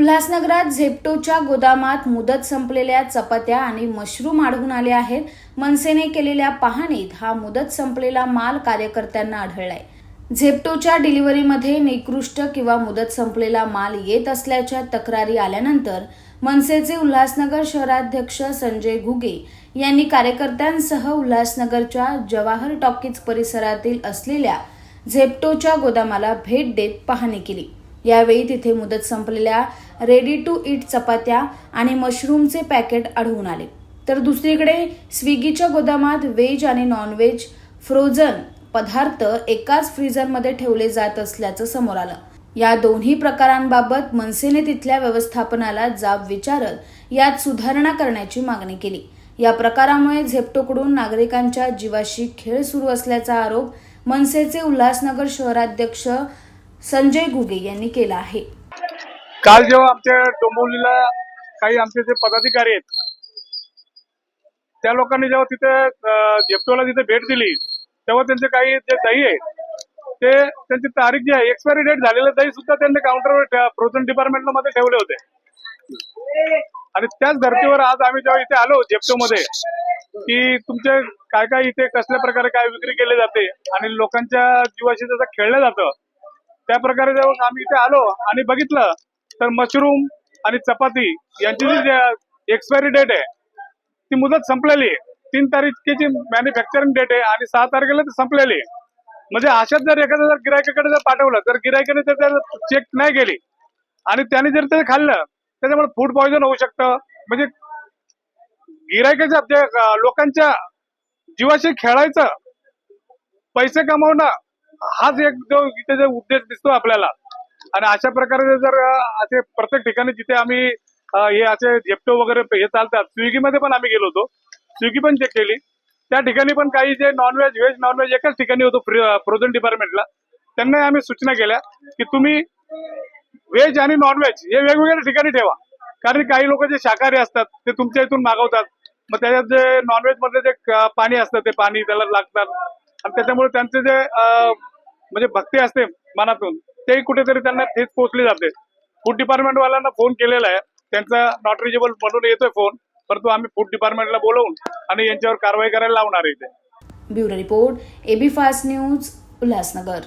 उल्हासनगरात झेप्टोच्या गोदामात मुदत संपलेल्या चपात्या आणि मशरूम आढळून आले आहेत. मनसेने केलेल्या पाहणीत हा मुदत संपलेला माल कार्यकर्त्यांना आढळलाय. झेप्टोच्या डिलिव्हरीमध्ये निकृष्ट किंवा मुदत संपलेला माल येत असल्याच्या तक्रारी आल्यानंतर मनसेचे उल्हासनगर शहराध्यक्ष संजय घुगे यांनी कार्यकर्त्यांसह उल्हासनगरच्या जवाहर टॉकीज परिसरातील असलेल्या झेप्टोच्या गोदामाला भेट देत पाहणी केली. यावेळी तिथे मुदत संपलेल्या रेडी टू ईट चपात्या आणि मशरूमचे पॅकेट आढळून आले. तर दुसरीकडे स्विगीच्या गोदामात व्हेज आणि नॉनव्हेज फ्रोझन पदार्थ एकाच फ्रीझरमध्ये ठेवले जात असल्याचं समोर आलं. या दोन्ही प्रकारांबाबत मनसेने तिथल्या व्यवस्थापनाला जाब विचारत यात सुधारणा करण्याची मागणी केली. या प्रकारामुळे झेप्टोकडून नागरिकांच्या जीवाशी खेळ सुरू असल्याचा आरोप मनसेचे उल्हासनगर शहराध्यक्ष संजय घुगे यांनी केला आहे. काल जेव्हा आमच्या डोंबिवलीला काही आमचे जे पदाधिकारी आहेत त्या लोकांनी जेव्हा तिथे झेप्टोला तिथे भेट दिली तेव्हा त्यांचे काही जे दही आहे ते त्यांची तारीख जी आहे एक्सपायरी डेट झालेलं दही सुद्धा त्यांनी काउंटरवर फ्रोझन डिपार्टमेंट मध्ये ठेवले होते. आणि त्याच धर्तीवर आज आम्ही जेव्हा इथे आलो झेप्टो मध्ये की तुमचे काय काय इथे कसल्या प्रकारे काय विक्री केली जाते आणि लोकांच्या जीवाशी जसं खेळलं जातं त्या प्रकारे जेव्हा आम्ही इथे आलो आणि बघितलं तर मशरूम आणि चपाती यांची जी एक्सपायरी डेट आहे ती मुदत संपलेली आहे. 3 तारखेची मॅन्युफॅक्चरिंग डेट आहे आणि 6 तारखेला ती संपलेली आहे. म्हणजे अशात जर एखाद्या जर गिरायकाकडे जर पाठवलं तर गिरायकाने तर चेक नाही केली आणि त्याने जर ते खाल्लं त्याच्यामुळे फूड पॉइझन होऊ शकतं. म्हणजे गिरायकाच्या लोकांच्या जीवाशी खेळायचं पैसे कमावणं हाच एक जो इथे जो उद्देश दिसतो आपल्याला. आणि अशा प्रकारे जर असे प्रत्येक ठिकाणी जिथे आम्ही हे असे झेप्टो वगैरे हे चालतात स्विगीमध्ये पण आम्ही गेलो होतो, स्विगी पण चेक केली. त्या ठिकाणी पण काही जे नॉनव्हेज व्हेज नॉनव्हेज एकाच ठिकाणी होतो फ्रोझन डिपार्टमेंटला. त्यांना आम्ही सूचना केल्या की तुम्ही व्हेज आणि नॉनव्हेज हे वेगवेगळ्या ठिकाणी ठेवा. कारण काही लोक जे शाकाहारी असतात ते तुमच्या इथून मागवतात. मग त्याच्यात जे नॉनव्हेज मध्ये जे पाणी असतं ते पाणी त्याला लागतात आणि त्याच्यामुळे त्यांचे जे म्हणजे भक्ती असते मनातून ते कुठेतरी त्यांना ठेच पोहोचली जाते. फूड डिपार्टमेंट वाल्यांना फोन केलेला आहे, त्यांचा नॉट रिचेबल म्हणून येतोय फोन, परंतु आम्ही फूड डिपार्टमेंटला बोलवून आणि यांच्यावर कारवाई करायला लावणार आहे. Bureau report, AB fast news, Ulhasnagar.